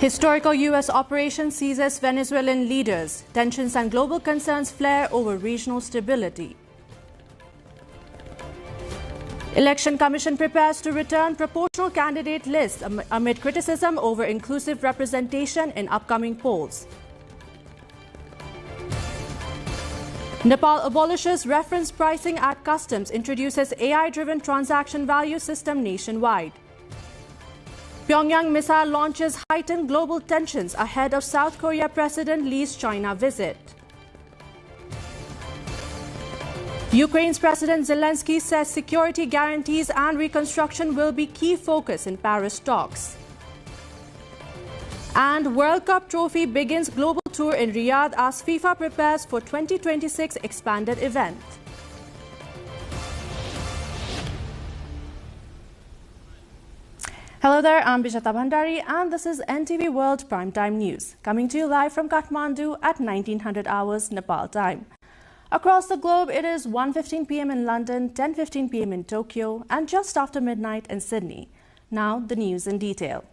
Historical U.S. operation seizes Venezuelan leaders. Tensions and global concerns flare over regional stability. Election Commission prepares to return proportional candidate list amid criticism over inclusive representation in upcoming polls. Nepal abolishes reference pricing at customs, introduces AI-driven transaction value system nationwide. Pyongyang missile launches heighten global tensions ahead of South Korea President Lee's China visit. Ukraine's President Zelensky says security guarantees and reconstruction will be key focus in Paris talks. And World Cup trophy begins global tour in Riyadh as FIFA prepares for 2026 expanded event. Hello there, I'm Bijata Bhandari and this is NTV World Primetime News, coming to you live from Kathmandu at 1900 hours Nepal time. Across the globe, it is 1:15 p.m. in London, 10:15 p.m. in Tokyo, and just after midnight in Sydney. Now, the news in detail.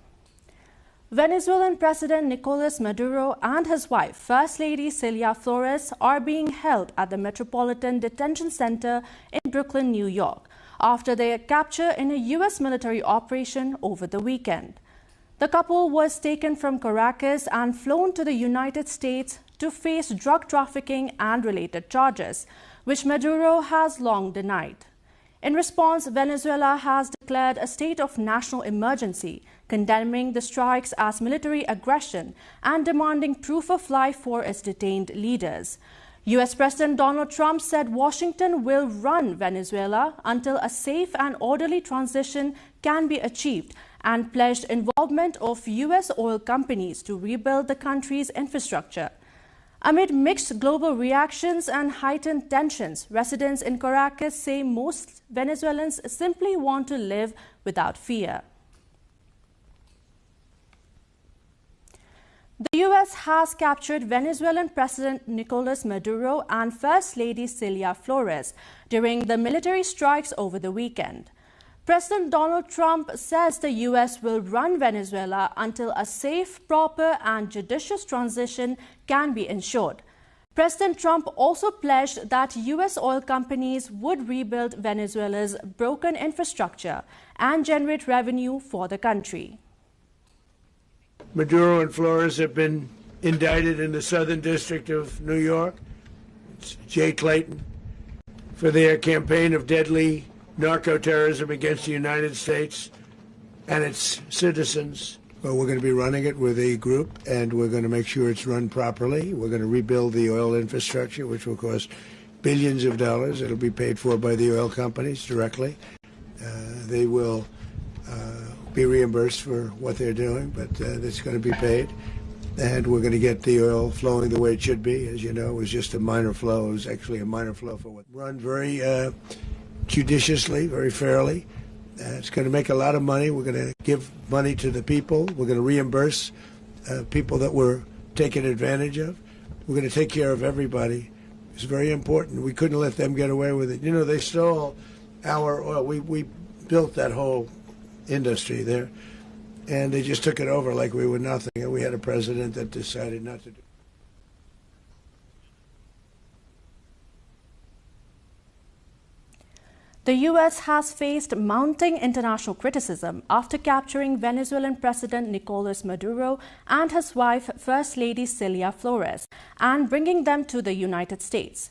Venezuelan President Nicolas Maduro and his wife, First Lady Celia Flores, are being held at the Metropolitan Detention Center in Brooklyn, New York, after their capture in a U.S. military operation over the weekend. The couple was taken from Caracas and flown to the United States to face drug trafficking and related charges, which Maduro has long denied. In response, Venezuela has declared a state of national emergency, condemning the strikes as military aggression and demanding proof of life for its detained leaders. U.S. President Donald Trump said Washington will run Venezuela until a safe and orderly transition can be achieved, and pledged involvement of U.S. oil companies to rebuild the country's infrastructure. Amid mixed global reactions and heightened tensions, residents in Caracas say most Venezuelans simply want to live without fear. The U.S. has captured Venezuelan President Nicolas Maduro and First Lady Celia Flores during the military strikes over the weekend. President Donald Trump says the U.S. will run Venezuela until a safe, proper and judicious transition can be ensured. President Trump also pledged that U.S. oil companies would rebuild Venezuela's broken infrastructure and generate revenue for the country. Maduro and Flores have been indicted in the Southern District of New York. It's Jay Clayton for their campaign of deadly narco-terrorism against the United States and its citizens. Well, we're going to be running it with a group, and we're going to make sure it's run properly. We're going to rebuild the oil infrastructure, which will cost billions of dollars. It'll be paid for by the oil companies directly. They will be reimbursed for what they're doing, but it's going to be paid. And we're going to get the oil flowing the way it should be. As you know, it was just a minor flow. It was actually a minor flow for what run very judiciously, very fairly. It's going to make a lot of money. We're going to give money to the people. We're going to reimburse people that were taken advantage of. We're going to take care of everybody. It's very important. We couldn't let them get away with it. You know, they stole our oil. We built that whole industry there, and they just took it over like we were nothing. And we had a president that decided not to do it. The U.S. has faced mounting international criticism after capturing Venezuelan President Nicolas Maduro and his wife, First Lady Celia Flores, and bringing them to the United States.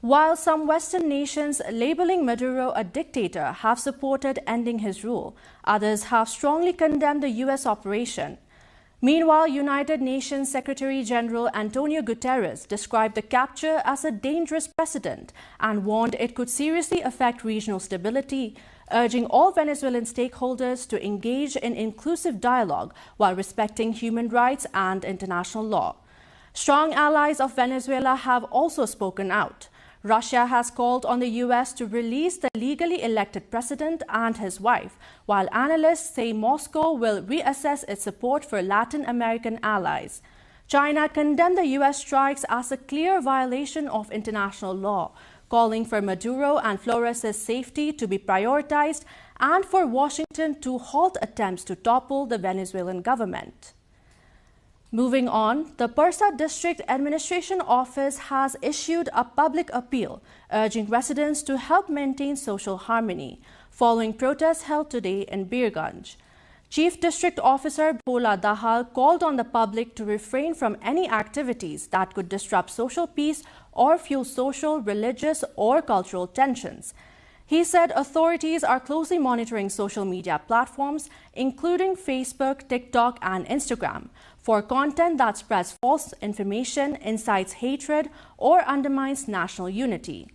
While some Western nations labeling Maduro a dictator have supported ending his rule, others have strongly condemned the U.S. operation. Meanwhile, United Nations Secretary General Antonio Guterres described the capture as a dangerous precedent and warned it could seriously affect regional stability, urging all Venezuelan stakeholders to engage in inclusive dialogue while respecting human rights and international law. Strong allies of Venezuela have also spoken out. Russia has called on the U.S. to release the legally elected president and his wife, while analysts say Moscow will reassess its support for Latin American allies. China condemned the U.S. strikes as a clear violation of international law, calling for Maduro and Flores' safety to be prioritized and for Washington to halt attempts to topple the Venezuelan government. Moving on, the Parsa District Administration Office has issued a public appeal urging residents to help maintain social harmony following protests held today in Birganj. Chief District Officer Bhola Dahal called on the public to refrain from any activities that could disrupt social peace or fuel social, religious, or cultural tensions. He said authorities are closely monitoring social media platforms, including Facebook, TikTok, and Instagram, for content that spreads false information, incites hatred, or undermines national unity.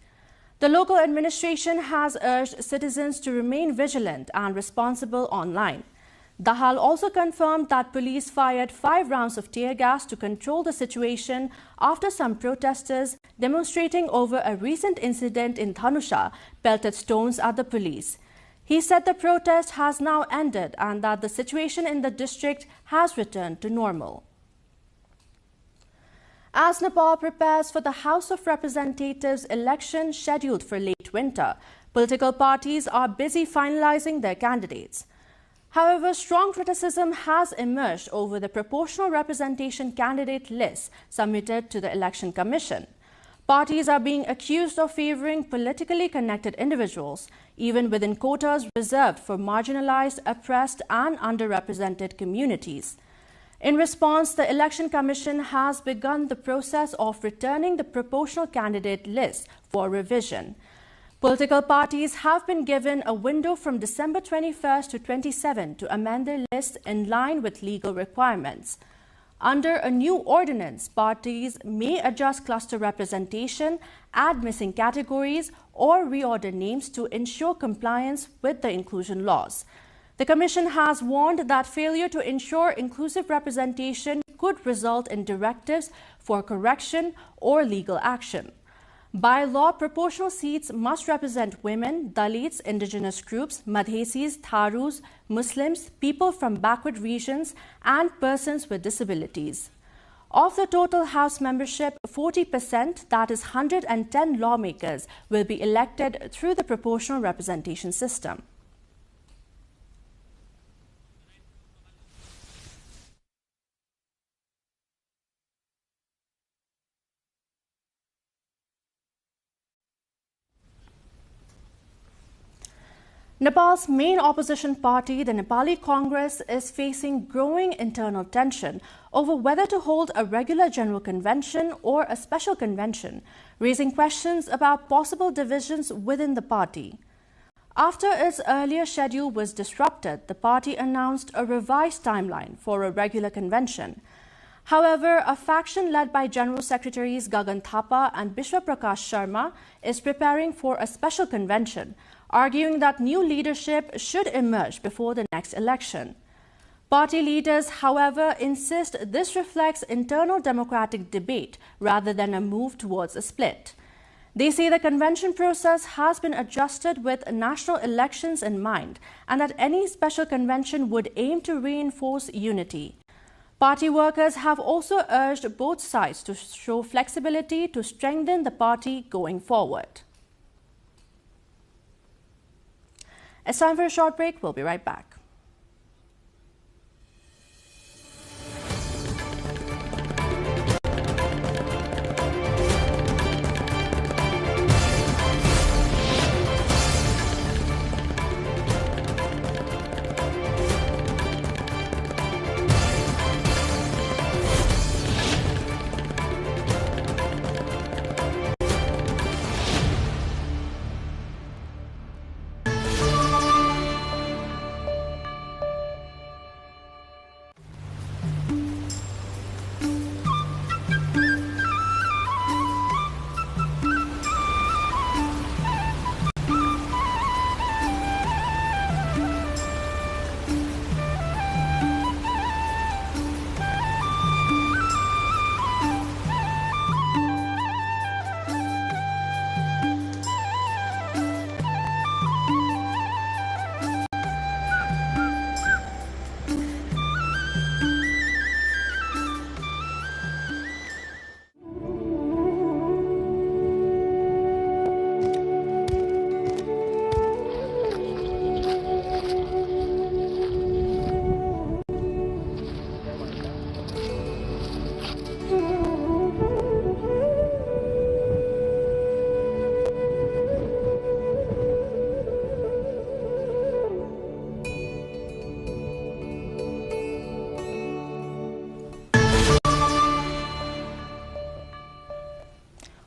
The local administration has urged citizens to remain vigilant and responsible online. Dahal also confirmed that police fired 5 rounds of tear gas to control the situation after some protesters demonstrating over a recent incident in Thanusha pelted stones at the police. He said the protest has now ended and that the situation in the district has returned to normal. As Nepal prepares for the House of Representatives election scheduled for late winter, political parties are busy finalizing their candidates. However, strong criticism has emerged over the proportional representation candidate list submitted to the Election Commission. Parties are being accused of favoring politically connected individuals, even within quotas reserved for marginalized, oppressed, and underrepresented communities. In response, the Election Commission has begun the process of returning the proportional candidate list for revision. Political parties have been given a window from December 21st to 27 to amend their list in line with legal requirements. Under a new ordinance, parties may adjust cluster representation, add missing categories, or reorder names to ensure compliance with the inclusion laws. The Commission has warned that failure to ensure inclusive representation could result in directives for correction or legal action. By law, proportional seats must represent women, Dalits, indigenous groups, Madhesis, Tharus, Muslims, people from backward regions, and persons with disabilities. Of the total House membership, 40%, that is 110 lawmakers, will be elected through the proportional representation system. Nepal's main opposition party, the Nepali Congress, is facing growing internal tension over whether to hold a regular general convention or a special convention, raising questions about possible divisions within the party. After its earlier schedule was disrupted, the party announced a revised timeline for a regular convention. However, a faction led by General Secretaries Gagan Thapa and Bishwa Prakash Sharma is preparing for a special convention, arguing that new leadership should emerge before the next election. Party leaders, however, insist this reflects internal democratic debate rather than a move towards a split. They say the convention process has been adjusted with national elections in mind and that any special convention would aim to reinforce unity. Party workers have also urged both sides to show flexibility to strengthen the party going forward. It's time for a short break. We'll be right back.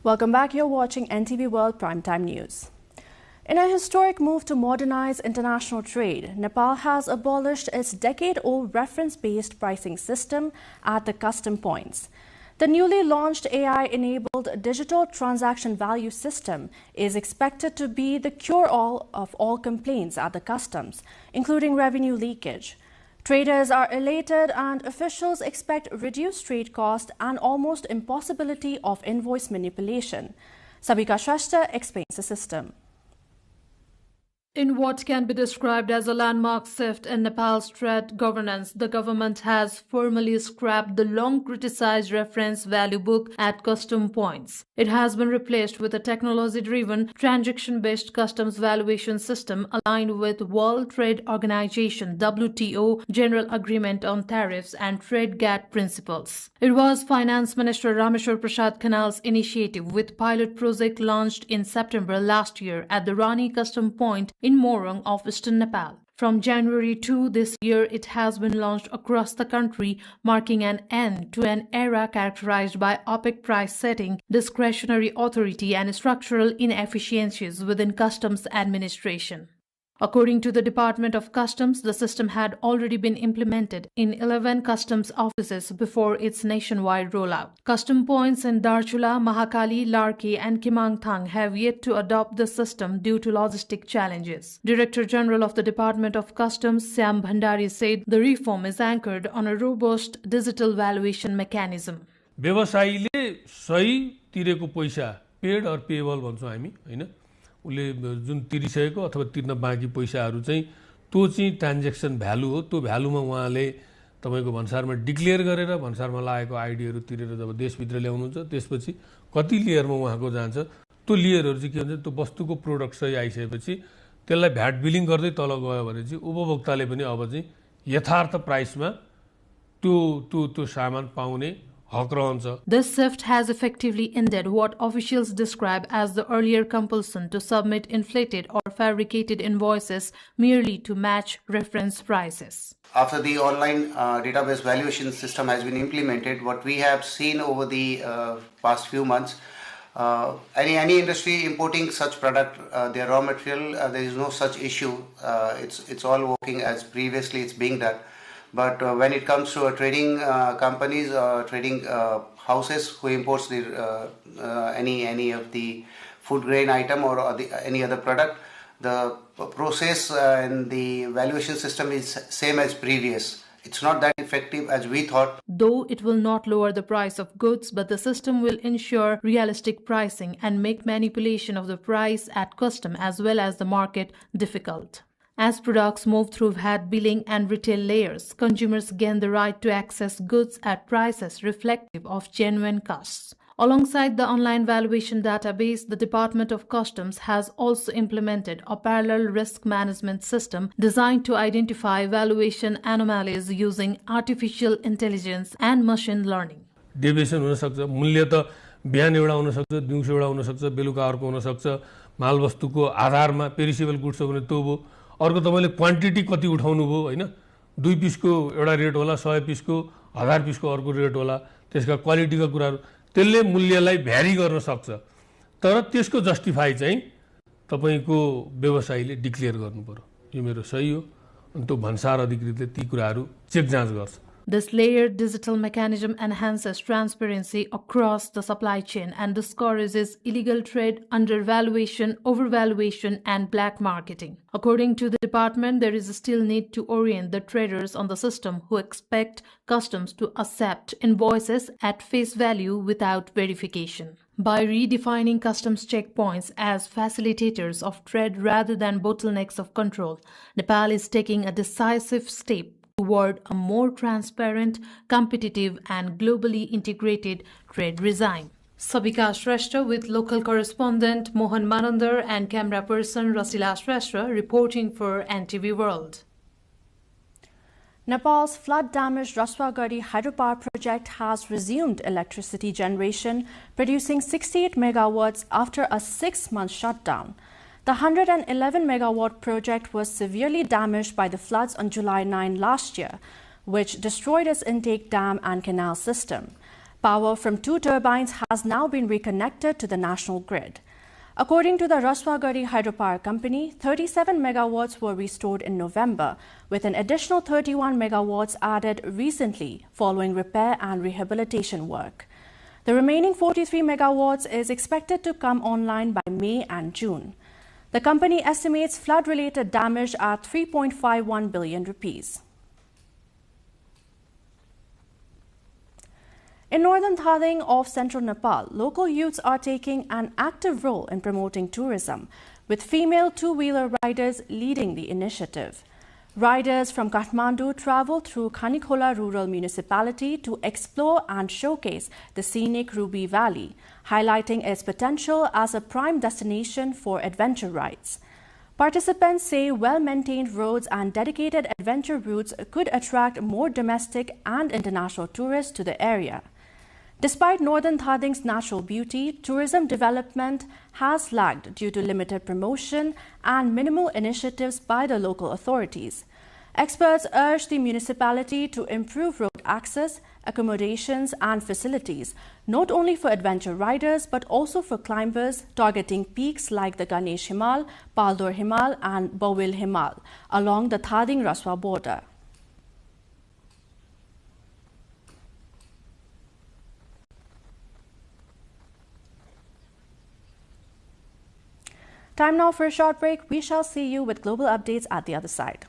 Welcome back. You're watching NTV World Primetime News. In a historic move to modernize international trade, Nepal has abolished its decade-old reference-based pricing system at the custom points. The newly launched AI-enabled digital transaction value system is expected to be the cure-all of all complaints at the customs, including revenue leakage. Traders are elated and officials expect reduced trade costs and almost impossibility of invoice manipulation. Sabika Shrestha explains the system. In what can be described as a landmark shift in Nepal's trade governance, the government has formally scrapped the long-criticized reference value book at custom points. It has been replaced with a technology-driven, transaction-based customs valuation system aligned with World Trade Organization (WTO) General Agreement on Tariffs and Trade GATT principles. It was Finance Minister Rameshwar Prasad Khanal's initiative, with pilot project launched in September last year at the Rani Custom Point in Morung of Eastern Nepal. From January 2 this year, it has been launched across the country, marking an end to an era characterized by opaque price setting, discretionary authority, and structural inefficiencies within customs administration. According to the Department of Customs, the system had already been implemented in 11 customs offices before its nationwide rollout. Custom points in Darchula, Mahakali, Larki, and Kimangthang have yet to adopt the system due to logistic challenges. Director General of the Department of Customs, Syam Bhandari, said the reform is anchored on a robust digital valuation mechanism. व्यवसायीले सही तिरेको पैसा paid और payable भन्छौं हामी हैन उले जुन तिरिसकेको अथवा तिर्न बाँकी पैसाहरु चाहिँ त्यो चाहिँ ट्रान्ज्याक्सन भ्यालु हो त्यो भ्यालुमा उहाँले तपाईको भन्सारमा डिक्लेयर गरेर भन्सारमा लागेको आईडीहरु तिरेर जब देशभित्र ल्याउनुहुन्छ त्यसपछि कति लेयरमा उहाँको जान्छ त्यो लेयरहरु चाहिँ के हुन्छ त्यो वस्तुको प्रोडक्ट सही आइसकेपछि त्यसलाई भ्याट बिलिङ गर्दै तल गयो भने चाहिँ उपभोक्ताले पनि अब चाहिँ यथार्थ प्राइसमा त्यो सामान पाउने This shift has effectively ended what officials describe as the earlier compulsion to submit inflated or fabricated invoices merely to match reference prices. After the online database valuation system has been implemented, what we have seen over the past few months, any industry importing such product, their raw material, there is no such issue. It's all working as previously it's being done. But when it comes to trading companies, trading houses who imports any of the food grain item or any other product, the process and the valuation system is same as previous. It's not that effective as we thought. Though it will not lower the price of goods, but the system will ensure realistic pricing and make manipulation of the price at custom as well as the market difficult. As products move through VAT billing and retail layers, consumers gain the right to access goods at prices reflective of genuine costs. Alongside the online valuation database, the Department of Customs has also implemented a parallel risk management system designed to identify valuation anomalies using artificial intelligence and machine learning. Deviation हुन सक्छ मूल्य त बिहान एउटा हुन सक्छ दिउँसो एउटा हुन सक्छ बेलुका अर्को हुन सक्छ मालवस्तुको आधारमा पेरिसेबल गुड्स हो भने त्यो भो अर्को तपाईले क्वान्टिटी कति उठाउनु भो हैन 2 पिसको एउटा रेट होला 100 पिसको 1000 पिसको अर्को रेट होला त्यसका क्वालिटीका कुराहरु त्यसले मूल्यलाई भ्यारी गर्न सक्छ तर त्यसको जस्टिफाई चाहिँ तपाईको व्यवसायीले डिक्लेयर गर्नु पर्यो यो मेरो सही हो अनि त्यो भन्सार अधिकृतले ती कुराहरु चेक जाँच गर्छ. This layered digital mechanism enhances transparency across the supply chain and discourages illegal trade, undervaluation, overvaluation, and black marketing. According to the department, there is still need to orient the traders on the system who expect customs to accept invoices at face value without verification. By redefining customs checkpoints as facilitators of trade rather than bottlenecks of control, Nepal is taking a decisive step toward a more transparent, competitive, and globally integrated trade regime. Sabika Shrestha with local correspondent Mohan Manandar and camera person Rasila Shrestha reporting for NTV World. Nepal's flood-damaged Raswagari hydropower project has resumed electricity generation, producing 68 megawatts after a 6-month shutdown. The 111-megawatt project was severely damaged by the floods on July 9 last year, which destroyed its intake dam and canal system. Power from 2 turbines has now been reconnected to the national grid. According to the Raswagari Hydropower Company, 37 megawatts were restored in November, with an additional 31 megawatts added recently following repair and rehabilitation work. The remaining 43 megawatts is expected to come online by May and June. The company estimates flood-related damage at 3.51 billion rupees. In northern Thading of central Nepal, local youths are taking an active role in promoting tourism, with female two-wheeler riders leading the initiative. Riders from Kathmandu travel through Khanikhola Rural Municipality to explore and showcase the scenic Ruby Valley, highlighting its potential as a prime destination for adventure rides. Participants say well-maintained roads and dedicated adventure routes could attract more domestic and international tourists to the area. Despite northern Thading's natural beauty, tourism development has lagged due to limited promotion and minimal initiatives by the local authorities. Experts urge the municipality to improve road access, accommodations and facilities, not only for adventure riders but also for climbers, targeting peaks like the Ganesh Himal, Paldur Himal and Bowil Himal along the Thading-Raswa border. Time now for a short break. We shall see you with global updates at the other side.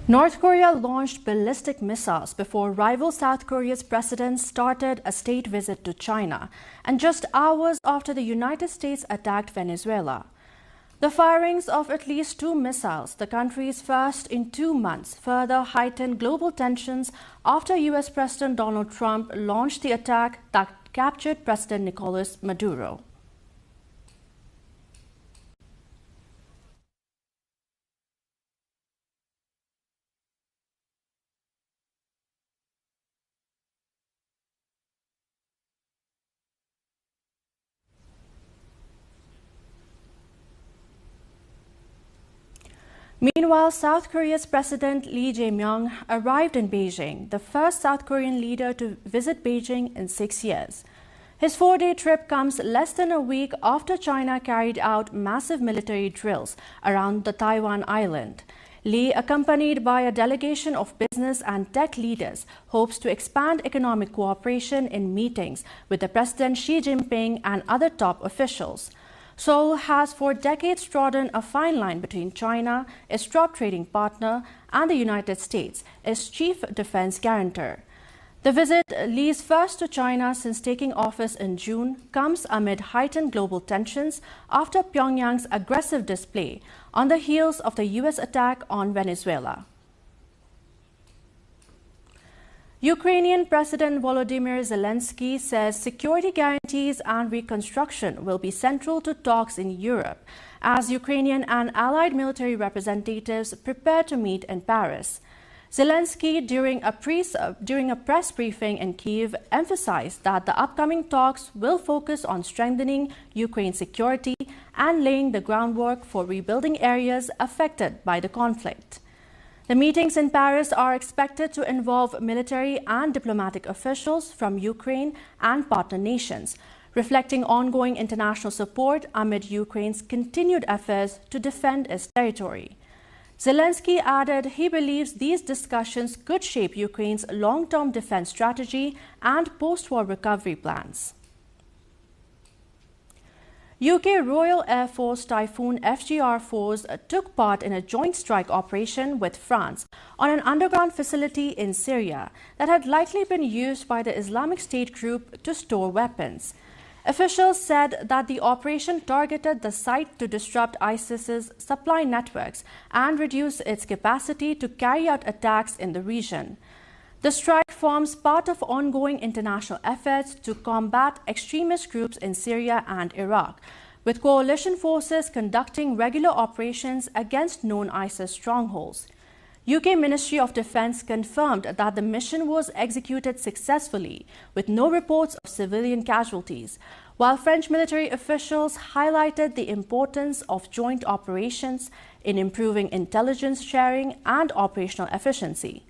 North Korea launched ballistic missiles before rival South Korea's president started a state visit to China, and just hours after the United States attacked Venezuela. The firings of at least 2 missiles, the country's first in 2 months, further heightened global tensions after U.S. President Donald Trump launched the attack that captured President Nicolas Maduro. Meanwhile, South Korea's President Lee Jae-myung arrived in Beijing, the first South Korean leader to visit Beijing in 6 years. His 4-day trip comes less than a week after China carried out massive military drills around the Taiwan island. Lee, accompanied by a delegation of business and tech leaders, hopes to expand economic cooperation in meetings with the President Xi Jinping and other top officials. Seoul has for decades trodden a fine line between China, its top trading partner, and the United States, its chief defense guarantor. The visit, Lee's first to China since taking office in June, comes amid heightened global tensions after Pyongyang's aggressive display on the heels of the U.S. attack on Venezuela. Ukrainian President Volodymyr Zelensky says security guarantees and reconstruction will be central to talks in Europe as Ukrainian and allied military representatives prepare to meet in Paris. Zelensky, during a press briefing in Kyiv, emphasized that the upcoming talks will focus on strengthening Ukraine's security and laying the groundwork for rebuilding areas affected by the conflict. The meetings in Paris are expected to involve military and diplomatic officials from Ukraine and partner nations, reflecting ongoing international support amid Ukraine's continued efforts to defend its territory. Zelensky added he believes these discussions could shape Ukraine's long-term defense strategy and post-war recovery plans. UK Royal Air Force Typhoon FGR-4s took part in a joint strike operation with France on an underground facility in Syria that had likely been used by the Islamic State group to store weapons. Officials said that the operation targeted the site to disrupt ISIS's supply networks and reduce its capacity to carry out attacks in the region. The strike forms part of ongoing international efforts to combat extremist groups in Syria and Iraq, with coalition forces conducting regular operations against known ISIS strongholds. UK Ministry of Defence confirmed that the mission was executed successfully, with no reports of civilian casualties, while French military officials highlighted the importance of joint operations in improving intelligence sharing and operational efficiency.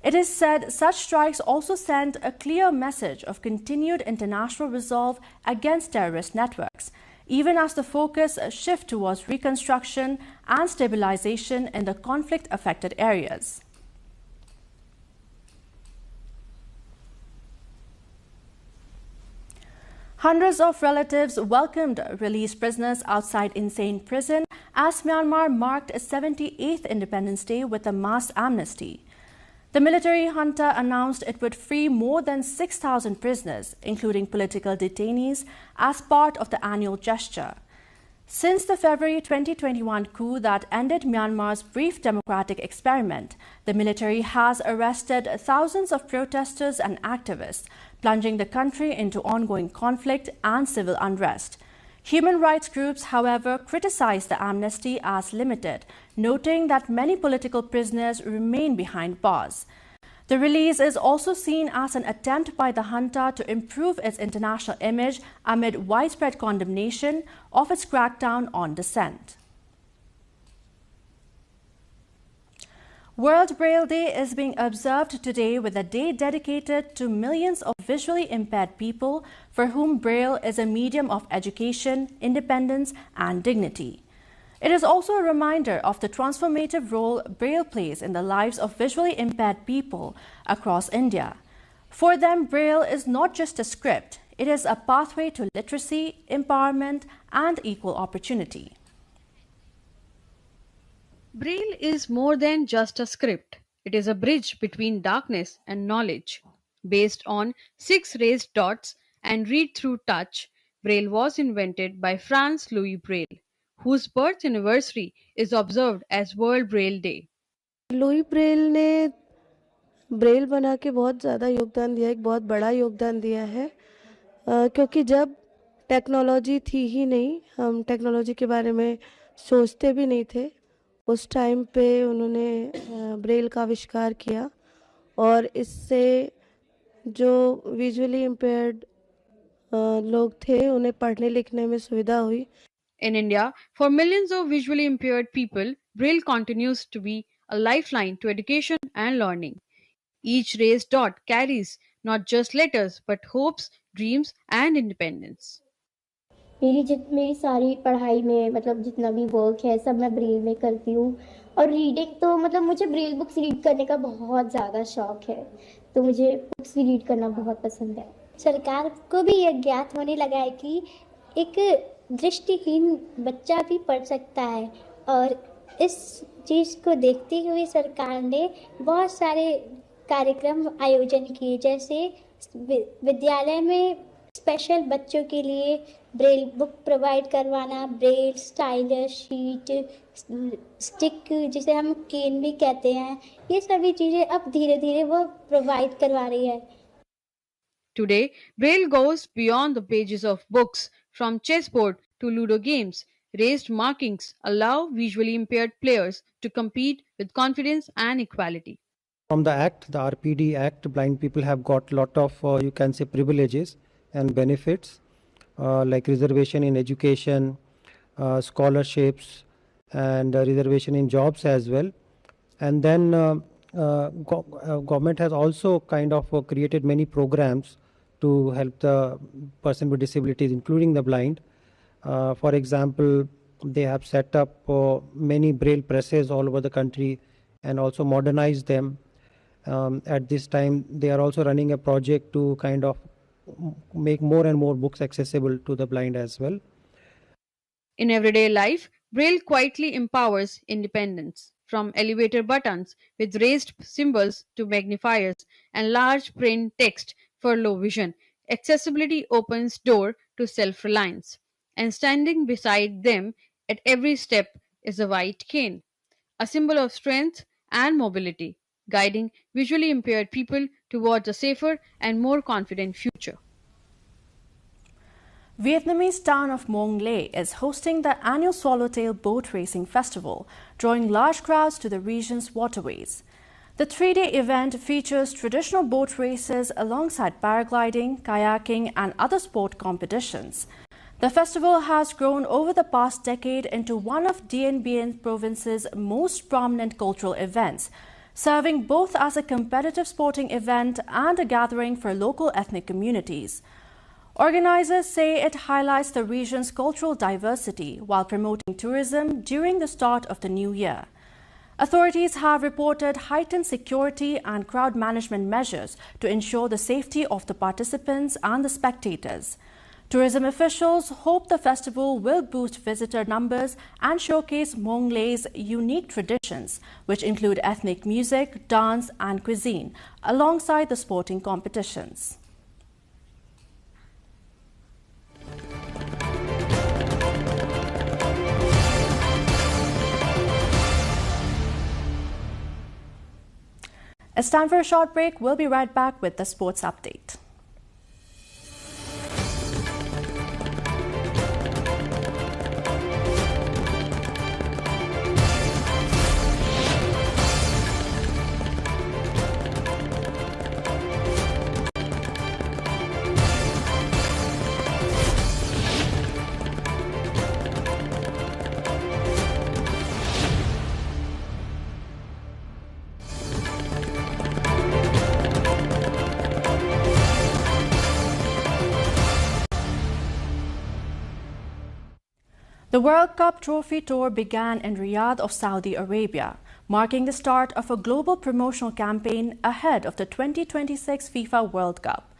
It is said such strikes also send a clear message of continued international resolve against terrorist networks, even as the focus shifts towards reconstruction and stabilization in the conflict-affected areas. Hundreds of relatives welcomed released prisoners outside insane prison as Myanmar marked its 78th Independence Day with a mass amnesty. The military junta announced it would free more than 6,000 prisoners, including political detainees, as part of the annual gesture. Since the February 2021 coup that ended Myanmar's brief democratic experiment, the military has arrested thousands of protesters and activists, plunging the country into ongoing conflict and civil unrest. Human rights groups, however, criticized the amnesty as limited, noting that many political prisoners remain behind bars. The release is also seen as an attempt by the junta to improve its international image amid widespread condemnation of its crackdown on dissent. World Braille Day is being observed today, with a day dedicated to millions of visually impaired people for whom Braille is a medium of education, independence, and dignity. It is also a reminder of the transformative role Braille plays in the lives of visually impaired people across India. For them, Braille is not just a script, it is a pathway to literacy, empowerment, and equal opportunity. Braille is more than just a script. It is a bridge between darkness and knowledge. Based on 6 raised dots and read through touch, Braille was invented by Franz Louis Braille, whose birth anniversary is observed as World Braille Day. Louis Braille ने Braille बना के बहुत ज़्यादा योगदान दिया, एक बहुत बड़ा योगदान दिया है, क्योंकि जब टेक्नोलॉजी थी ही नहीं, हम टेक्नोलॉजी के बारे में सोचते भी नहीं थे, उस टाइम पे उन्होंने ब्रेल का आविष्कार किया और इससे जो विजुअली इम्पेयर्ड लोग थे उन्हें पढ़ने लिखने में सुविधा हुई. In India, for millions of visually impaired people, Braille continues to be a lifeline to education and learning. Each raised dot carries not just letters but hopes, dreams, and independence. मेरी सारी पढ़ाई में मतलब जितना भी वर्क है सब मैं ब्रेल में करती हूँ और रीडिंग तो मतलब मुझे ब्रेल बुक्स रीड करने का बहुत ज़्यादा शौक है, तो मुझे बुक्स भी रीड करना बहुत पसंद है. सरकार को भी यह ज्ञात होने लगा है कि एक दृष्टिहीन बच्चा भी पढ़ सकता है और इस चीज़ को देखते हुए सरकार ने बहुत सारे कार्यक्रम आयोजन किए, जैसे विद्यालय में स्पेशल बच्चों के लिए ब्रेल बुक प्रोवाइड करवाना, ब्रेल स्टाइलर शीट, स्टिक जिसे हम केन भी कहते हैं, ये सभी चीज़ें अब धीरे धीरे वो प्रोवाइड करवा रही है. Today, Braille goes beyond the pages of books. From chessboard to Ludo games, raised markings allow visually impaired players to compete with confidence and equality. From the Act, the RPD Act, blind people have got a lot of, you can say, privileges and benefits, like reservation in education, scholarships, and reservation in jobs as well. And then government has also kind of created many programs to help the person with disabilities, including the blind. For example, they have set up many braille presses all over the country and also modernized them. At this time, they are also running a project to kind of make more and more books accessible to the blind as well. In everyday life, Braille quietly empowers independence. From elevator buttons with raised symbols to magnifiers and large print text for low vision, accessibility opens door to self reliance, and standing beside them at every step is a white cane, a symbol of strength and mobility, guiding visually impaired people towards a safer and more confident future. Vietnamese town of Mong Le is hosting the annual Swallowtail Boat Racing Festival, drawing large crowds to the region's waterways. The three-day event features traditional boat races alongside paragliding, kayaking, and other sport competitions. The festival has grown over the past decade into one of Dien Bien province's most prominent cultural events, serving both as a competitive sporting event and a gathering for local ethnic communities. Organizers say it highlights the region's cultural diversity while promoting tourism during the start of the new year. Authorities have reported heightened security and crowd management measures to ensure the safety of the participants and the spectators. Tourism officials hope the festival will boost visitor numbers and showcase Mong Le's unique traditions, which include ethnic music, dance, and cuisine, alongside the sporting competitions. It's time for a short break. We'll be right back with the sports update. The World Cup Trophy Tour began in Riyadh of Saudi Arabia, marking the start of a global promotional campaign ahead of the 2026 FIFA World Cup.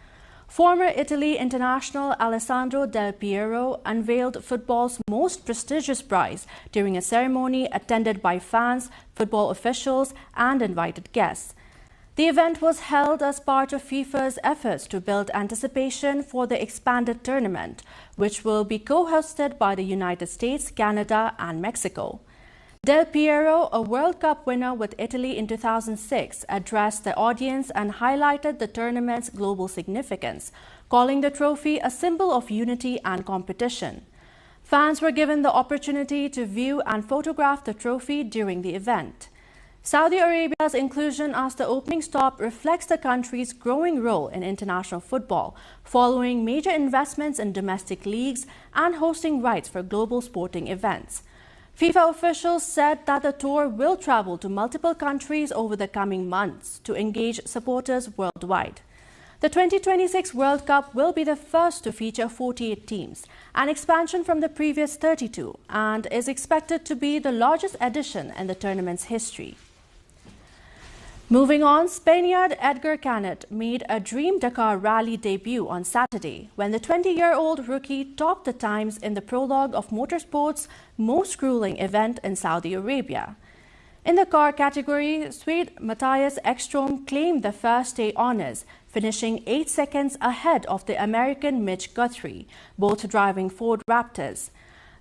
Former Italy international Alessandro Del Piero unveiled football's most prestigious prize during a ceremony attended by fans, football officials, and invited guests. The event was held as part of FIFA's efforts to build anticipation for the expanded tournament, which will be co-hosted by the United States, Canada, and Mexico. Del Piero, a World Cup winner with Italy in 2006, addressed the audience and highlighted the tournament's global significance, calling the trophy a symbol of unity and competition. Fans were given the opportunity to view and photograph the trophy during the event. Saudi Arabia's inclusion as the opening stop reflects the country's growing role in international football, following major investments in domestic leagues and hosting rights for global sporting events. FIFA officials said that the tour will travel to multiple countries over the coming months to engage supporters worldwide. The 2026 World Cup will be the first to feature 48 teams, an expansion from the previous 32, and is expected to be the largest addition in the tournament's history. Moving on, Spaniard Edgar Canet made a Dream Dakar Rally debut on Saturday when the 20-year-old rookie topped the times in the prologue of motorsport's most grueling event in Saudi Arabia. In the car category, Swede Matthias Ekstrom claimed the first-day honors, finishing 8 seconds ahead of the American Mitch Guthrie, both driving Ford Raptors.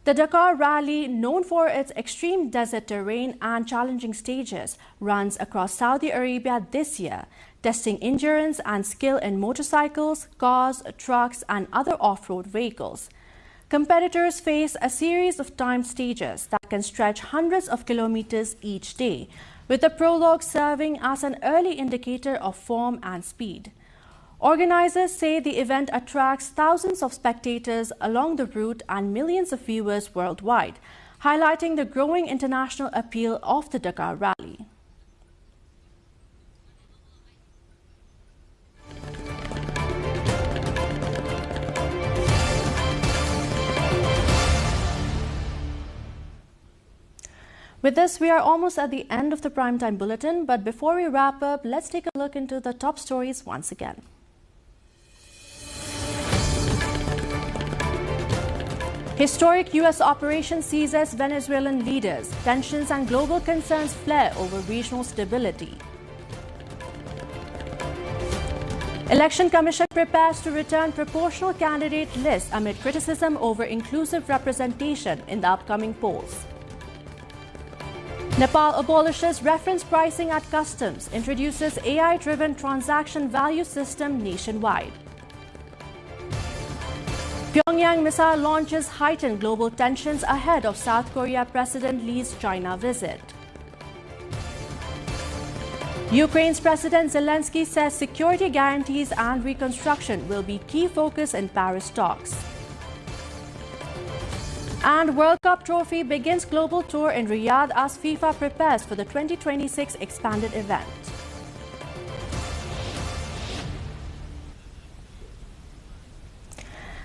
The Dakar Rally, known for its extreme desert terrain and challenging stages, runs across Saudi Arabia this year, testing endurance and skill in motorcycles, cars, trucks, and other off-road vehicles. Competitors face a series of timed stages that can stretch hundreds of kilometers each day, with the prologue serving as an early indicator of form and speed. Organizers say the event attracts thousands of spectators along the route and millions of viewers worldwide, highlighting the growing international appeal of the Dakar Rally. With this, we are almost at the end of the Primetime Bulletin, but before we wrap up, let's take a look into the top stories once again. Historic U.S. operation seizes Venezuelan leaders. Tensions and global concerns flare over regional stability. Election Commission prepares to return proportional candidate list amid criticism over inclusive representation in the upcoming polls. Nepal abolishes reference pricing at customs, introduces AI-driven transaction value system nationwide. Pyongyang missile launches heighten global tensions ahead of South Korea President Lee's China visit. Ukraine's President Zelensky says security guarantees and reconstruction will be key focus in Paris talks. And World Cup trophy begins global tour in Riyadh as FIFA prepares for the 2026 expanded event.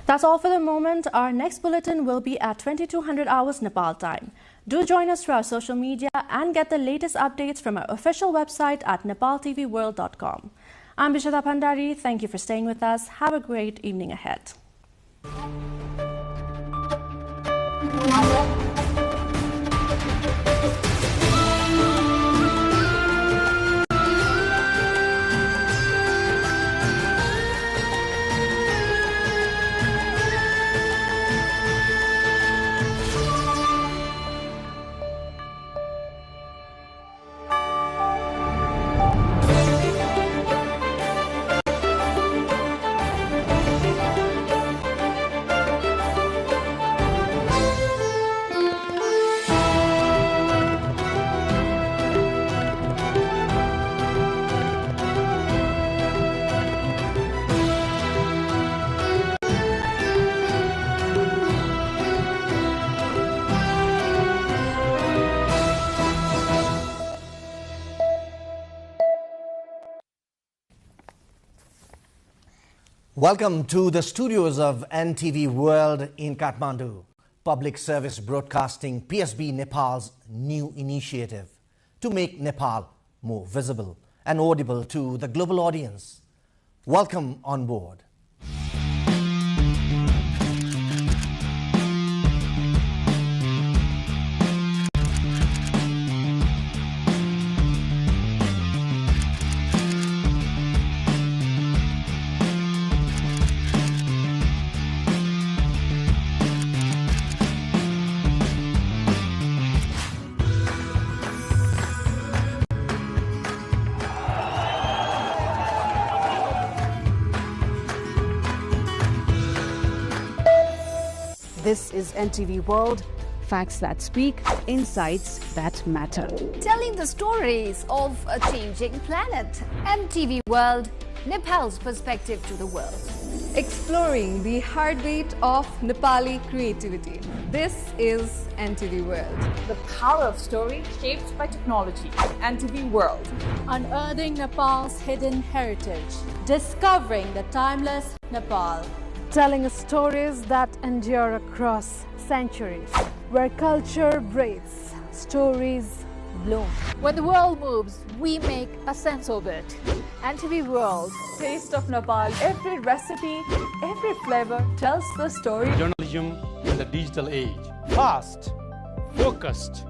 That's all for the moment. Our next bulletin will be at 2200 hours Nepal time. Do join us through our social media and get the latest updates from our official website at nepaltelevision.com. I'm Bishata Bhandari. Thank you for staying with us. Have a great evening ahead. Welcome to the studios of NTV World in Kathmandu, Public Service Broadcasting PSB Nepal's new initiative to make Nepal more visible and audible to the global audience. Welcome on board. This is NTV World, facts that speak, insights that matter. Telling the stories of a changing planet. NTV World, Nepal's perspective to the world. Exploring the heartbeat of Nepali creativity. This is NTV World. The power of story shaped by technology. NTV World. Unearthing Nepal's hidden heritage. Discovering the timeless Nepal. Telling stories that endure across centuries, where culture breathes, stories bloom. When the world moves, we make a sense of it. NTV World, taste of Nepal. Every recipe, every flavor tells the story. Journalism in the digital age. Fast, focused,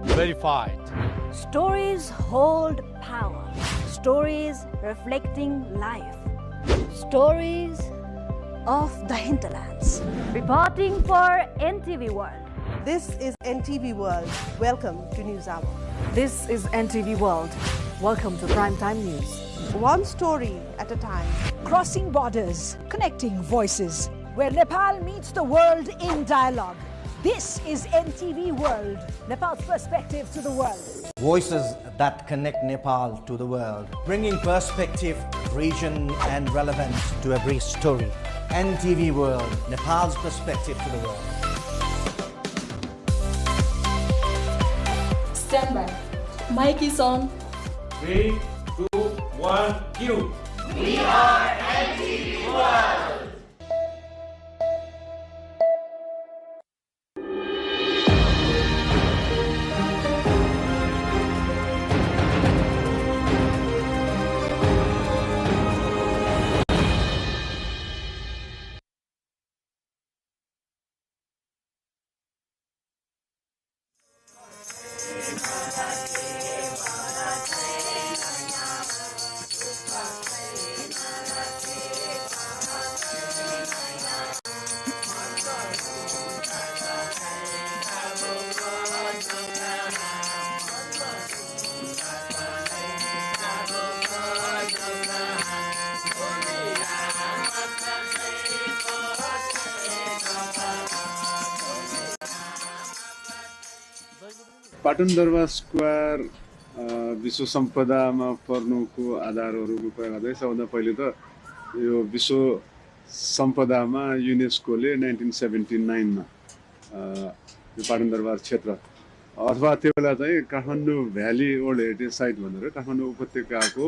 verified. Stories hold power. Stories reflecting life. Stories of the hinterlands. Reporting for NTV World. This is NTV World. Welcome to News Hour. This is NTV World. Welcome to Primetime News. One story at a time. Crossing borders, connecting voices, where Nepal meets the world in dialogue. This is NTV World, Nepal's perspective to the world. Voices that connect Nepal to the world, bringing perspective, region and relevance to every story. NTV World, Nepal's perspective to the world. Stand by. Mic is on. 3, 2, 1, cue. We are NTV World. Patan Durbar square विश्व सम्पदामा पर्नुको आधारहरूको कुरा गर्दै सबभन्दा पहिले त यो विश्व सम्पदामा युनेस्कोले 1979 मा यो पाटन दरबार क्षेत्र अथवा त्यो बेला चाहिँ Kathmandu valley world heritage site भनेर काठमाडौँ उपत्यकाको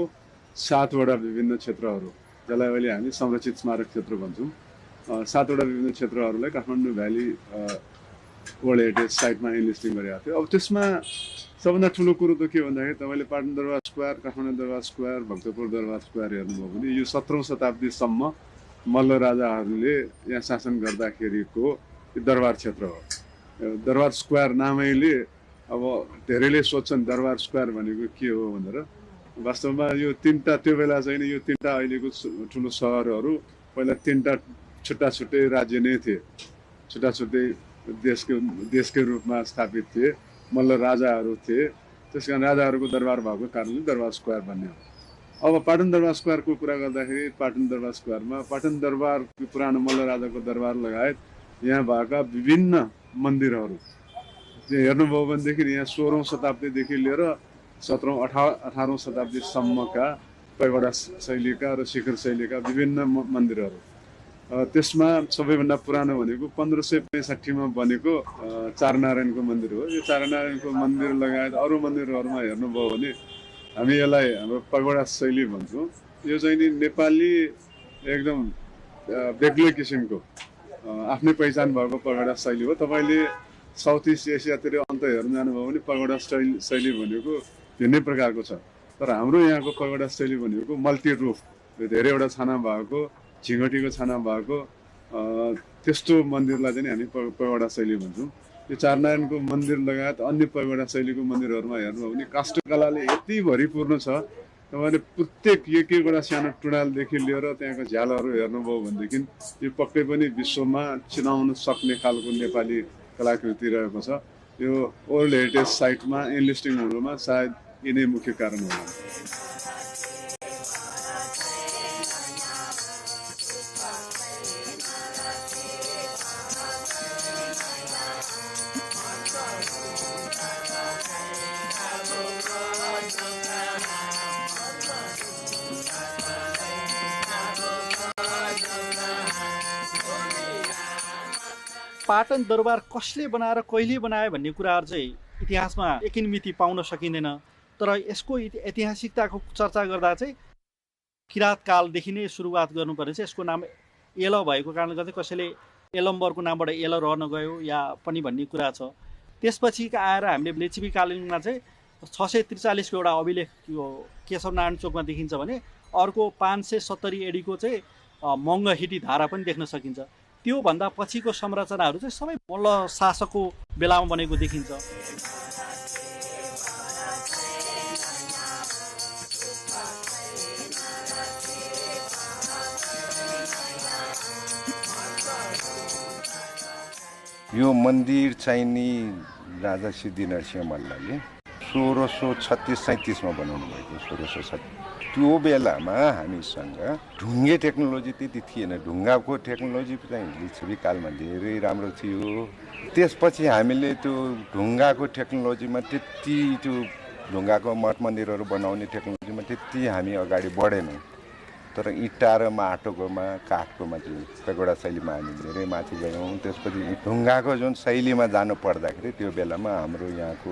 7 वटा विभिन्न क्षेत्रहरू जसलाई अहिले हामी संरक्षित स्मारक क्षेत्र भन्छौँ 7 वटा विभिन्न क्षेत्रहरूलाई काठमाडौँ भ्याली वर्ल्ड हेरिटेज साइटमा इन्लिस्टिङ गरेको थियो। अब त्यसमा सबभन्दा ठुलो कुरो त के भन्दाखेरि तपाईले पाटन दरबार स्क्वायर, काठमाडौँ दरबार स्क्वायर, भक्तपुर दरबार स्क्वायर हेर्नुभयो भने यो 17औं शताब्दीसम्म मल्ल राजाहरूले यहाँ शासन गर्दाखेरिको दरबार क्षेत्र हो। दरबार स्क्वायर नामैले अब धेरैले सोध्छन् दरबार स्क्वायर भनेको के हो भनेर। वास्तवमा यो तीनटा त्यो बेला चाहिँ यो तीनटा अहिलेको ठुलो सहरहरू पहिला तीनटा छुट्टा छुट्टै राज्य नै थिए, छुट्टा छुट्टै देशकै रूपमा स्थापित थिए, मल्ल राजाहरू थिए। त्यसकारण राजाहरूको दरबार भएको कारणले दरबार स्क्वायर भन्ने हो। अब पाटन दरबार स्क्वायरको कुरा गर्दाखेरि पाटन दरबार स्क्वायरमा पाटन दरबारको पुरानो मल्ल राजाको दरबार लगायत यहाँ भएका विभिन्न मन्दिरहरू हेर्नुभयो भनेदेखि यहाँ 16औं शताब्दीदेखि लिएर 17औं 18औं शताब्दीसम्मका पैगोडा शैलीका र शिखर शैलीका विभिन्न मन्दिरहरू। त्यसमा सबैभन्दा पुरानो भनेको 1565 मा बनेको चारनारायणको मन्दिर हो। यो चारनारायणको मन्दिर लगायत अरू मन्दिरहरूमा हेर्नुभयो भने हामी यसलाई हाम्रो पैगोडा शैली भन्छौँ। यो चाहिँ नि नेपाली एकदम बेग्लै किसिमको आफ्नै पहिचान भएको पैगोडा शैली हो। तपाईले साउथ इस्ट एसियातिर अन्त हेर्न जानुभयो भने पैगोडा शैली भनेको भिन्नै प्रकारको छ। तर हाम्रो यहाँको पैगोडा शैली भनेको मल्टी रुफ, धेरैवटा छाना भएको, झिङ्गटीको छाना भएको त्यस्तो मन्दिरलाई चाहिँ हामी पैगोडा शैली भन्छौँ। यो चारनारायणको मन्दिर लगायत अन्य पैगोडा शैलीको मन्दिरहरूमा हेर्नुभयो भने काष्ठकलाले यति भरिपूर्ण छ। तपाईँले प्रत्येक एकवटा सानो टुँडालदेखि लिएर त्यहाँको झ्यालहरू हेर्नुभयो भनेदेखि यो पक्कै पनि विश्वमा चिनाउन सक्ने खालको नेपाली कलाकृति रहेको छ। यो वर्ल्ड हेरिटेज साइटमा इन्लिस्टिङ हुनुमा सायद यिनै मुख्य कारण होला। पाटन दरबार कसले बनाएर कहिले बनायो भन्ने कुराहरू चाहिँ इतिहासमा एकिनमिति पाउन सकिँदैन। तर यसको ऐतिहासिकताको चर्चा गर्दा चाहिँ किराँत कालदेखि नै सुरुवात गर्नुपर्ने छ। यसको नाम एल भएको कारणले गर्दा कसैले एलम्बरको नामबाट एल रहन गयो या पनि भन्ने कुरा छ। त्यसपछि आएर हामीले लिच्छवीकालीनमा चाहिँ 643 को एउटा अभिलेख यो केशव नारायण चोकमा देखिन्छ भने अर्को 570 एडीको चाहिँ मङ्गहिटी धारा पनि देख्न सकिन्छ। त्योभन्दा पछिको संरचनाहरू चाहिँ सबै मल्ल शासकको बेलामा बनेको देखिन्छ। यो मन्दिर चाहिँ नि राजा सिद्धि नरसिंह मल्लले 1636-37 मा बनाउनु भएको। 1637 त्यो बेलामा हामीसँग ढुङ्गे टेक्नोलोजी त्यति थिएन। ढुङ्गाको टेक्नोलोजी चाहिँ लिच्छवी कालमा धेरै राम्रो थियो। त्यसपछि हामीले त्यो ढुङ्गाको टेक्नोलोजीमा त्यति त्यो ढुङ्गाको मठ मन्दिरहरू बनाउने टेक्नोलोजीमा त्यति हामी अगाडि बढेनौँ। तर इँटा र माटोकोमा काठकोमा चाहिँ पैगोडा शैलीमा हामी धेरै माथि गयौँ। त्यसपछि ढुङ्गाको जुन शैलीमा जानु पर्दाखेरि त्यो बेलामा हाम्रो यहाँको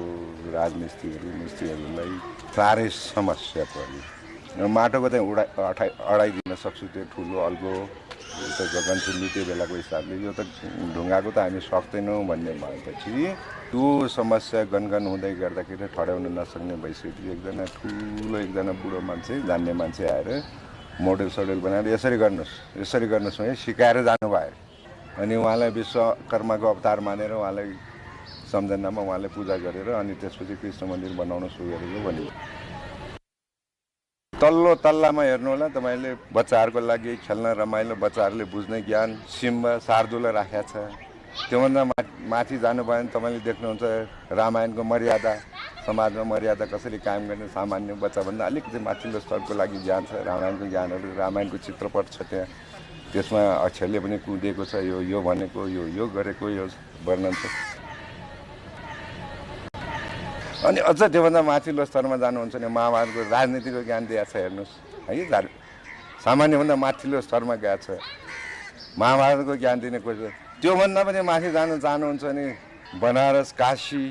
मिस्त्रीहरूलाई साह्रै समस्या पर्यो। माटोको चाहिँ अडाइदिन सक्छु त्यो ठुलो अल्गो त गगनचुम्बी त्यो बेलाको हिसाबले। यो त ढुङ्गाको त हामी सक्दैनौँ भन्ने भएपछि त्यो समस्या गनगन हुँदै गर्दाखेरि ठड्याउन नसक्ने भइसकेपछि एकजना बुढो मान्छे जान्ने मान्छे आएर मोडेल सोडेल बनाएर यसरी गर्नुहोस् भने सिकाएर जानुभयो। अनि उहाँलाई विश्वकर्माको अवतार मानेर उहाँलाई सम्झनामा उहाँले पूजा गरेर अनि त्यसपछि कृष्ण मन्दिर बनाउन सुरु गरेको भन्यो। तल्लो तल्लामा हेर्नु होला तपाईँले बच्चाहरूको लागि खेल्न रमाइलो, बच्चाहरूले बुझ्ने ज्ञान सिम्बा शार्दुला राखेको छ। त्योभन्दा माथि जानुभयो भने तपाईँले देख्नुहुन्छ रामायणको मर्यादा, समाजमा मर्यादा कसरी कायम गर्ने सामान्य बच्चाभन्दा अलिकति माथिल्लो स्तरको लागि ज्ञान छ। रामायणको ज्ञानहरू, रामायणको चित्रपट छ त्यहाँ, त्यसमा अक्षरले पनि कुदेको छ। यो भनेको यो गरेको यो वर्णन छ। अनि अझ त्योभन्दा माथिल्लो स्तरमा जानुहुन्छ भने महाभारतको राजनीतिको ज्ञान दिएको छ हेर्नुहोस् है, सामान्यभन्दा माथिल्लो स्तरमा गएको छ, महाभारतको ज्ञान दिने कोसिस। त्योभन्दा पनि माथि जानुहुन्छ भने बनारस, काशी,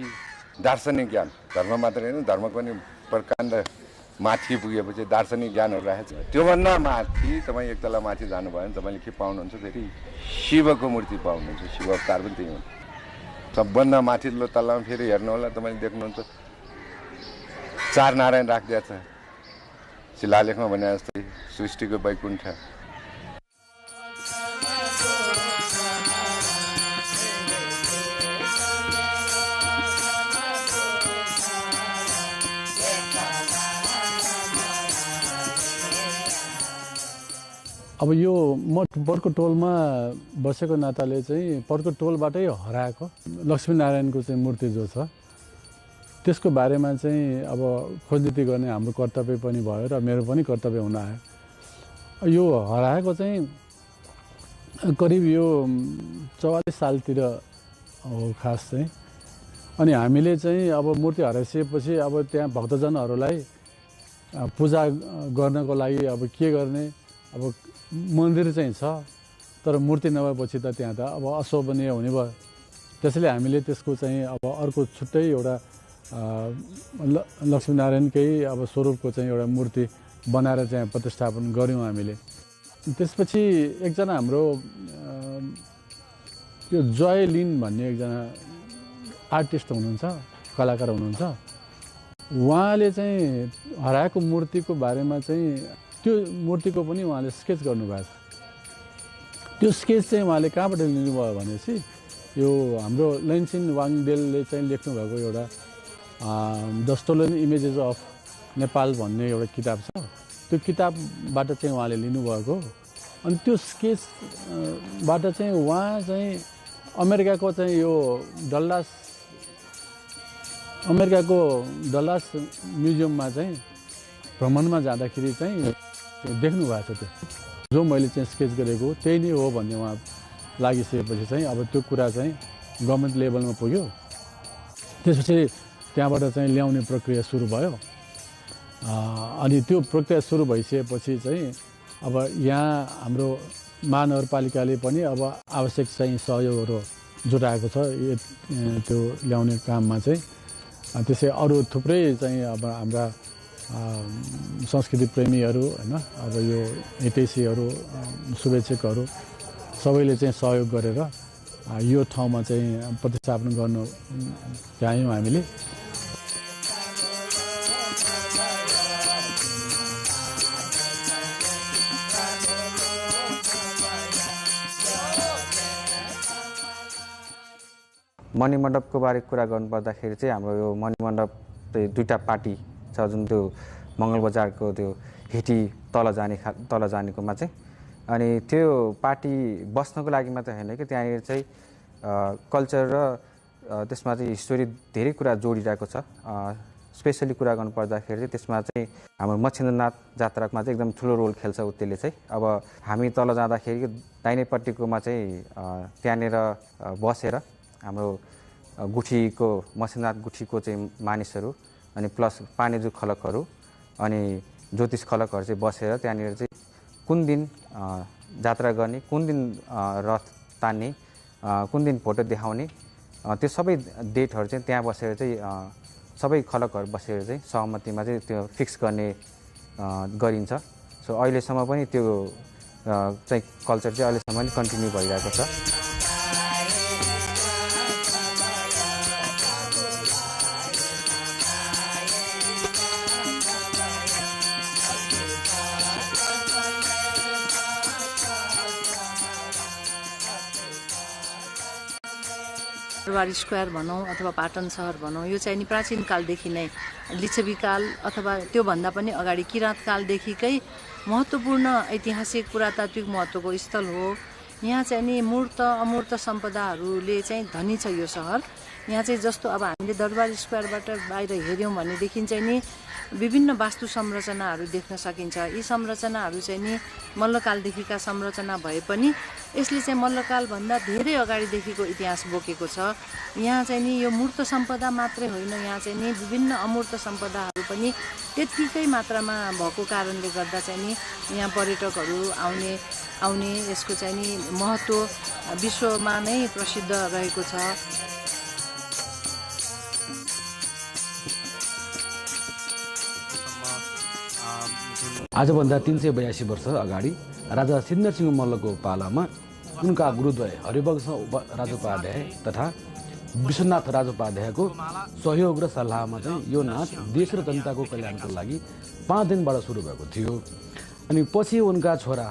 दार्शनिक ज्ञान, धर्म मात्र होइन धर्मको पनि प्रकाण्ड माथि पुगेपछि दार्शनिक ज्ञानहरू राखेको छ। त्योभन्दा माथि तपाईँ एक तला माथि जानुभयो भने तपाईँले के पाउनुहुन्छ, फेरि शिवको मूर्ति पाउनुहुन्छ, शिव अवतार पनि त्यही हुन्छ। सबभन्दा माथिल्लो तल्लामा फेरि हेर्नु होला तपाईँले देख्नुहुन्छ 4 नारायण राखिदिएको छ, शिलालेखमा भने जस्तै सृष्टिको वैकुण्ठ। अब यो म पर्को टोलमा बसेको नाताले चाहिँ पर्को टोलबाटै हराएको लक्ष्मीनारायणको चाहिँ मूर्ति जो छ त्यसको बारेमा चाहिँ अब खोजनिति गर्ने हाम्रो कर्तव्य पनि भयो र मेरो पनि कर्तव्य हुन आयो। यो हराएको चाहिँ करिब यो 44 सालतिर हो खास चाहिँ। अनि हामीले चाहिँ अब मूर्ति हराइसकेपछि अब त्यहाँ भक्तजनहरूलाई पूजा गर्नको लागि अब के गर्ने, अब मन्दिर चाहिँ छ तर मूर्ति नभएपछि त त्यहाँ त अब अशोभनीय हुने भयो। त्यसैले हामीले त्यसको चाहिँ अब अर्को छुट्टै एउटा लक्ष्मीनारायणकै अब स्वरूपको चाहिँ एउटा मूर्ति बनाएर चाहिँ प्रतिष्ठापन गऱ्यौँ हामीले। त्यसपछि एकजना हाम्रो यो जयलिन भन्ने एकजना आर्टिस्ट हुनुहुन्छ, कलाकार हुनुहुन्छ, उहाँले चाहिँ हराएको मूर्तिको बारेमा चाहिँ त्यो मूर्तिको पनि उहाँले स्केच गर्नुभएको छ। त्यो स्केच चाहिँ उहाँले कहाँबाट लिनुभयो भनेपछि यो हाम्रो लैनसिन वाङदेलले चाहिँ लेख्नुभएको एउटा the stolen images of Nepal भन्ने एउटा किताब छ, त्यो किताबबाट चाहिँ उहाँले लिनुभएको। अनि त्यो स्केचबाट चाहिँ उहाँ चाहिँ अमेरिकाको चाहिँ यो डल्लास म्युजियममा चाहिँ भ्रमणमा जाँदाखेरि चाहिँ देख्नु भएको छ। त्यो जो मैले चाहिँ स्केच गरेको त्यही नै हो भन्ने उहाँ लागिसकेपछि चाहिँ अब त्यो कुरा चाहिँ गभर्मेन्ट लेभलमा पुग्यो। त्यसपछि त्यहाँबाट चाहिँ ल्याउने प्रक्रिया सुरु भयो। अनि त्यो प्रक्रिया सुरु भइसकेपछि चाहिँ अब यहाँ हाम्रो महानगरपालिकाले पनि अब आवश्यक चाहिँ सहयोगहरू जुटाएको छ त्यो ल्याउने काममा चाहिँ। त्यसै अरू थुप्रै चाहिँ अब हाम्रा संस्कृति प्रेमीहरू होइन, अब यो हितैषीहरू, शुभेच्छकहरू सबैले चाहिँ सहयोग गरेर यो ठाउँमा चाहिँ प्रतिस्थापन गर्नु चाह्यौँ हामीले। मणिमण्डपको बारे कुरा गर्नुपर्दाखेरि चाहिँ हाम्रो यो मणिमण्डप दुईवटा पार्टी छ, जुन त्यो मङ्गल बजारको त्यो हिटी तल जानेकोमा चाहिँ। अनि त्यो पार्टी बस्नको लागि मात्रै होइन कि त्यहाँनिर चाहिँ कल्चर र त्यसमा चाहिँ हिस्टोरी धेरै कुरा जोडिरहेको छ। स्पेसली कुरा गर्नुपर्दाखेरि चाहिँ त्यसमा चाहिँ हाम्रो मच्छिन्द्रनाथ जात्रामा चाहिँ एकदम ठुलो रोल खेल्छ त्यसले चाहिँ। अब हामी तल जाँदाखेरि दाहिनेपट्टिकोमा चाहिँ त्यहाँनिर बसेर हाम्रो गुठीको मच्छिन्द्रनाथ गुठीको चाहिँ मानिसहरू अनि प्लस पानीजु खलकहरू अनि ज्योतिष खलकहरू चाहिँ बसेर त्यहाँनिर चाहिँ कुन दिन जात्रा गर्ने, कुन दिन रथ तान्ने, कुन दिन फोटो देखाउने, त्यो सबै डेटहरू चाहिँ त्यहाँ बसेर चाहिँ सबै खलकहरू बसेर चाहिँ सहमतिमा चाहिँ त्यो फिक्स गर्ने गरिन्छ। सो अहिलेसम्म पनि त्यो चाहिँ कल्चर चाहिँ अहिलेसम्म पनि कन्टिन्यू भइरहेको छ। दरबार स्क्वायर भनौँ अथवा पाटन सहर भनौँ, यो चाहिँ नि प्राचीन कालदेखि नै लिच्छवी काल अथवा त्योभन्दा पनि अगाडि किराँत कालदेखिकै महत्त्वपूर्ण ऐतिहासिक पुरातात्विक महत्त्वको स्थल हो। यहाँ चाहिँ नि मूर्त अमूर्त सम्पदाहरूले चाहिँ धनी छ यो सहर। यहाँ चाहिँ जस्तो अब हामीले दरबार स्क्वायरबाट बाहिर हेऱ्यौँ भनेदेखि चाहिँ नि विभिन्न वास्तु संरचनाहरू देख्न सकिन्छ। यी संरचनाहरू चाहिँ नि मल्लकालदेखिका संरचना भए पनि यसले चाहिँ मल्लकालभन्दा धेरै अगाडिदेखिको इतिहास बोकेको छ। यहाँ चाहिँ नि यो मूर्त सम्पदा मात्रै होइन, यहाँ चाहिँ नि विभिन्न अमूर्त सम्पदाहरू पनि त्यत्तिकै मात्रामा भएको कारणले गर्दा चाहिँ नि यहाँ पर्यटकहरू आउने यसको चाहिँ नि महत्त्व विश्वमा नै प्रसिद्ध रहेको छ। आजभन्दा 382 वर्ष अगाडि राजा सिद्धसिंह मल्लको पालामा उनका गुरुद्वय हरिवंश राजोपाध्याय तथा विश्वनाथ राजोपाध्यायको सहयोग र सल्लाहमा चाहिँ यो नाच देश र जनताको कल्याणको लागि 5 दिनबाट सुरु भएको थियो। अनि पछि उनका छोरा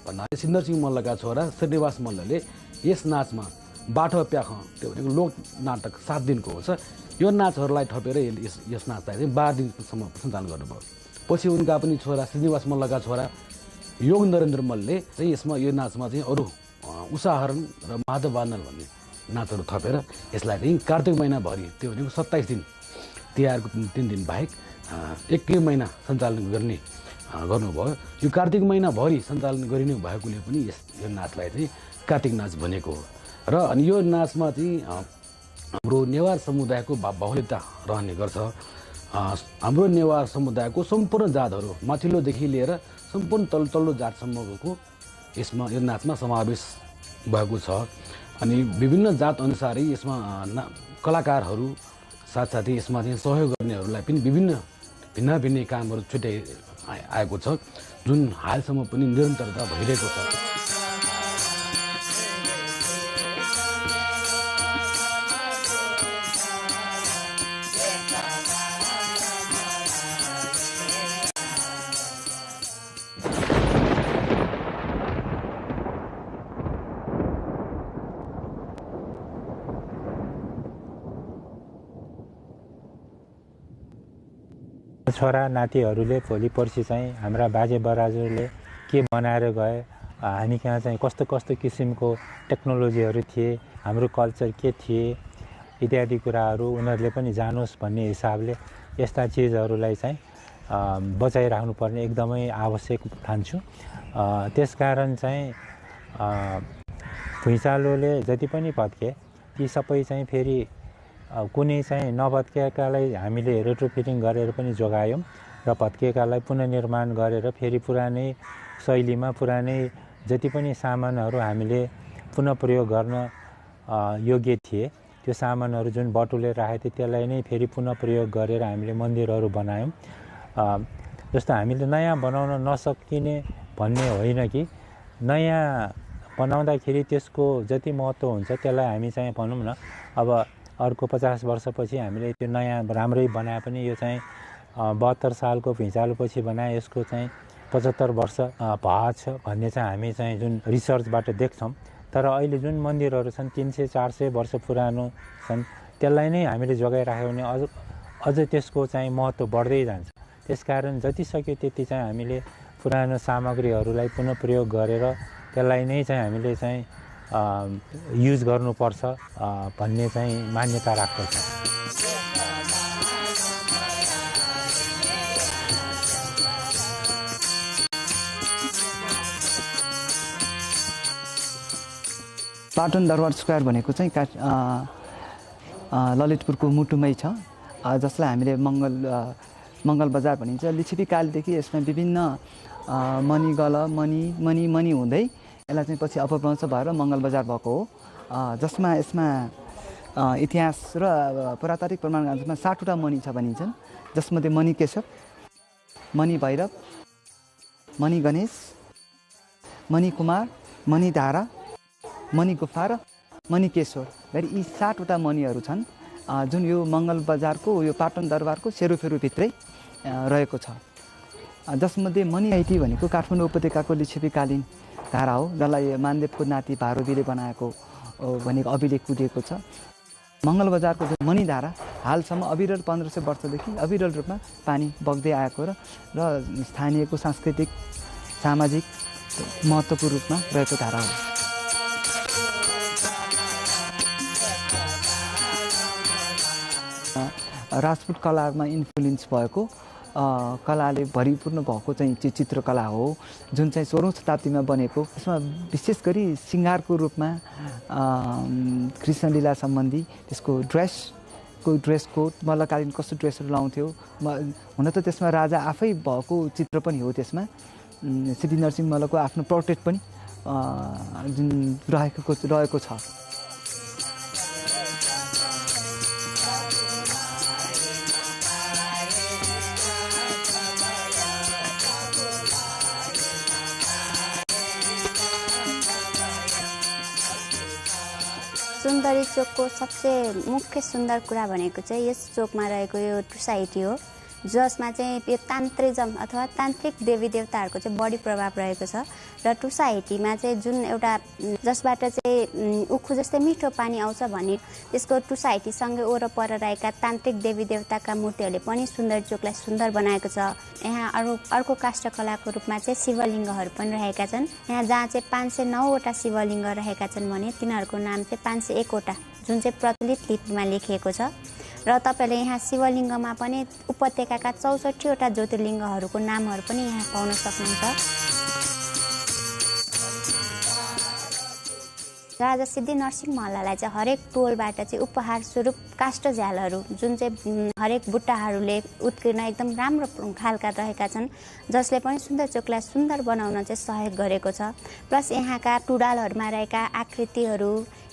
भन्नाले सिद्धसिंह मल्लका छोरा श्रीनिवास मल्लले यस नाचमा बाठो प्याख त्यो भनेको लोक नाटक 7 दिनको हुन्छ, यो नाचहरूलाई थपेर यस नाचलाई चाहिँ 12 दिनसम्म सञ्चालन गर्नुभयो। पछि उनका पनि छोरा श्रीनिवास मल्लका छोरा योग नरेन्द्र मल्लले चाहिँ यसमा यो नाचमा चाहिँ अरू उषाहरण र माधव बादल भन्ने नाचहरू थपेर यसलाई चाहिँ कार्तिक महिनाभरि त्यो भनेको 27 दिन तिहारको 3 दिन बाहेक एकै महिना सञ्चालन गर्नुभयो। यो कार्तिक महिनाभरि सञ्चालन गरिने भएकोले पनि यो नाचलाई चाहिँ कार्तिक नाच भनेको हो। र अनि यो नाचमा चाहिँ हाम्रो नेवार समुदायको बाहुल्यता रहने गर्छ। हाम्रो नेवार समुदायको सम्पूर्ण जातहरू माथिल्लोदेखि लिएर सम्पूर्ण तल्लो जातसम्मको यसमा यो नाचमा समावेश भएको छ। अनि विभिन्न जात अनुसारै यसमा कलाकारहरू साथसाथै यसमा चाहिँ सहयोग गर्नेहरूलाई पनि भिन्न कामहरू छुट्याइ आएको छ, जुन हालसम्म पनि निरन्तरता भइरहेको छ। छोरा नातिहरूले भोलि पर्सि चाहिँ हाम्रा बाजे बराजुले के बनाएर गए, हामी कहाँ चाहिँ कस्तो कस्तो किसिमको टेक्नोलोजीहरू थिए, हाम्रो कल्चर के थिए इत्यादि कुराहरू उनीहरूले पनि जानोस् भन्ने हिसाबले यस्ता चिजहरूलाई चाहिँ बचाइराख्नुपर्ने एकदमै आवश्यक ठान्छु। त्यसकारण चाहिँ भुइँचालोले जति पनि भत्के ती सबै चाहिँ फेरि कुनै चाहिँ नभत्केकालाई हामीले रेट्रोफिटिङ गरेर पनि जोगायौँ र भत्केकालाई पुनर्निर्माण गरेर फेरि पुरानै शैलीमा पुरानै जति पनि सामानहरू हामीले पुनः प्रयोग गर्न योग्य थिए त्यो सामानहरू जुन बटुलेर राखेको थियो त्यसलाई नै फेरि पुनः प्रयोग गरेर हामीले मन्दिरहरू बनायौँ। जस्तो हामीले नयाँ बनाउन नसकिने भन्ने होइन कि नयाँ बनाउँदाखेरि त्यसको जति महत्त्व हुन्छ त्यसलाई हामी चाहिँ भनौँ न अब अर्को 50 वर्षपछि हामीले त्यो नयाँ राम्रै बनाए पनि यो चाहिँ 72 सालको भुइँचालोपछि बनाए यसको चाहिँ 75 वर्ष भएको छ भन्ने चाहिँ हामी चाहिँ जुन रिसर्चबाट देख्छौँ। तर अहिले जुन मन्दिरहरू छन् 300-400 वर्ष पुरानो छन् त्यसलाई नै हामीले जोगाइराख्यो भने अझ त्यसको चाहिँ महत्त्व बढ्दै जान्छ। त्यसकारण जति सक्यो त्यति चाहिँ हामीले पुरानो सामग्रीहरूलाई पुनः प्रयोग गरेर त्यसलाई नै चाहिँ हामीले चाहिँ युज गर्नुपर्छ भन्ने चाहिँ मान्यता राख्दछ। पाटन दरबार स्क्वायर भनेको चाहिँ ललितपुरको मुटुमै छ, जसलाई हामीले मङ्गल बजार भनिन्छ। लिच्छवीकालदेखि यसमा विभिन्न मणिगल मणि हुँदै यसलाई चाहिँ पछि अपभ्रंश भएर मङ्गल बजार भएको हो, जसमा यसमा इतिहास र पुरातात्विक प्रमाणमा 60वटा मणि छ भनिन्छन्, जसमध्ये मणि केशव, मणि भैरव, मणि गणेश, मणि कुमार, मणि धारा, मणि गुफा र मणि केशवर गरी यी 60वटा मणिहरू छन्, जुन यो मङ्गल बजारको यो पाटन दरबारको सेरोफेरोभित्रै रहेको छ। जसमध्ये मणि आइटी भनेको काठमाडौँ उपत्यकाको लिच्छवीकालीन धारा हो, जसलाई मानदेवको नाति भारोबीले बनाएको भनेको अभिलेख कुदिएको छ। मङ्गल बजारको जुन मणि धारा हालसम्म अविरल 1500 वर्षदेखि अविरल रूपमा पानी बग्दै आएको र स्थानीयको सांस्कृतिक सामाजिक महत्त्वको रूपमा रहेको धारा हो। राजपूत कलामा इन्फ्लुएन्स भएको कलाले भरिपूर्ण भएको चाहिँ चित्रकला हो जुन चाहिँ 16औं शताब्दीमा बनेको। यसमा विशेष गरी सिङ्गारको रूपमा कृष्णलीला सम्बन्धी त्यसको ड्रेस कोड मल्लकालीन कस्तो ड्रेसहरू लाउँथ्यो हुन त त्यसमा राजा आफै भएको चित्र पनि हो। त्यसमा सिद्धि नरसिंह मल्लको आफ्नो पोर्ट्रेट पनि जुन रहेको छ। सुन्दरी चोकको सबसे मुख्य सुन्दर कुरा भनेको चाहिँ यस चोकमा रहेको यो सोसाइटी हो जसमा चाहिँ यो तान्त्रिज्म अथवा तान्त्रिक देवी देवताहरूको चाहिँ बढी प्रभाव रहेको छ र सोसाइटीमा चाहिँ जुन एउटा जसबाट चाहिँ उखु जस्तै मिठो पानी आउँछ भने त्यसको सोसाइटीसँगै वरपर रहेका तान्त्रिक देवी देवताका मूर्तिहरूले पनि सुन्दरी चोकलाई सुन्दर बनाएको छ। यहाँ अर्को काष्ठकलाको रूपमा चाहिँ शिवलिङ्गहरू पनि रहेका छन्। यहाँ जहाँ चाहिँ 509 वटा शिवलिङ्ग रहेका छन् भने तिनीहरूको नाम चाहिँ 501 वटा जुन चाहिँ प्रचलित लिपिमा लेखिएको छ र तपाईले यहाँ शिवलिङ्गमा पनि उपत्यकाका 64 वटा ज्योतिर्लिङ्गहरूको नामहरू पनि यहाँ पाउन सक्नुहुन्छ। राजा सिद्धि नरसिंह मल्ललाई चाहिँ हरेक टोलबाट चाहिँ उपहार स्वरूप काष्ठ झ्यालहरू जुन चाहिँ हरेक बुट्टाहरूले उत्कीर्ण एकदम राम्रो खालका रहेका छन् जसले पनि सुन्दर चोकलाई सुन्दर बनाउन चाहिँ सहयोग गरेको छ। प्लस यहाँका टुडालहरूमा रहेका आकृतिहरू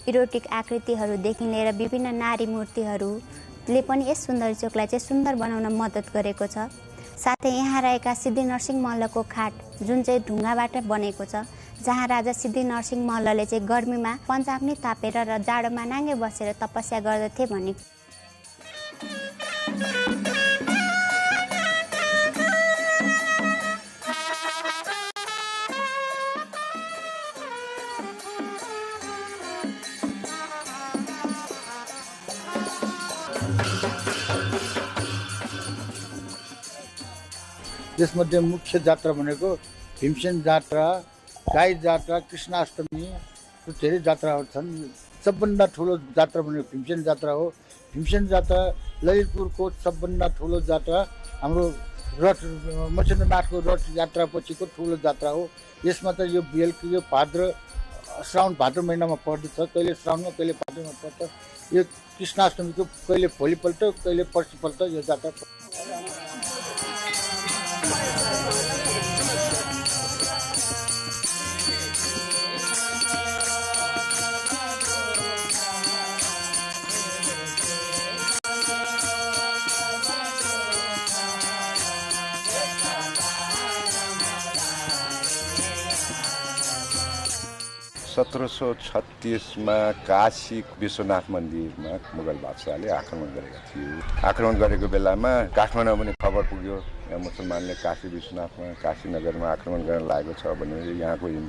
इरोटिक आकृतिहरूदेखि लिएर विभिन्न नारी मूर्तिहरूले पनि यस सुन्दरी चोकलाई चाहिँ सुन्दर बनाउन मद्दत गरेको छ। साथै यहाँ रहेका सिद्धि नरसिंह मल्लको खाट जुन चाहिँ ढुङ्गाबाट बनेको छ जहाँ राजा सिद्धि नरसिंह मल्लले चाहिँ गर्मीमा पञ्चाग्नि तापेर र जाडोमा नाङ्गे बसेर तपस्या गर्दथे भन्ने त्यसमध्ये मुख्य जात्रा भनेको भीमसेन जात्रा, गाई जात्रा, कृष्णाष्टमी धेरै जात्राहरू छन्। सबभन्दा ठुलो जात्रा भनेको भीमसेन जात्रा हो। भीमसेन जात्रा ललितपुरको सबभन्दा ठुलो जात्रा हाम्रो रथ मच्छिन्द्रनाथको रथ यात्रा पछिको ठुलो जात्रा हो। यसमा त यो यो श्रावण भाद्र महिनामा पर्दछ, कहिले श्रावणमा कहिले भाद्रमा पर्छ। यो कृष्णाष्टमीको कहिले भोलिपल्ट कहिले पर्सिपल्ट यो जात्रा मा काशी विश्वनाथ मन्दिरमा मुगल बादशाहले आक्रमण गरेका थिए। आक्रमण गरेको बेलामा काठमाडौँ पनि खबर पुग्यो यहाँ मुसलमानले काशी विश्वनाथमा काशी नगरमा आक्रमण गर्न लागेको छ भनेर यहाँको हिन्दू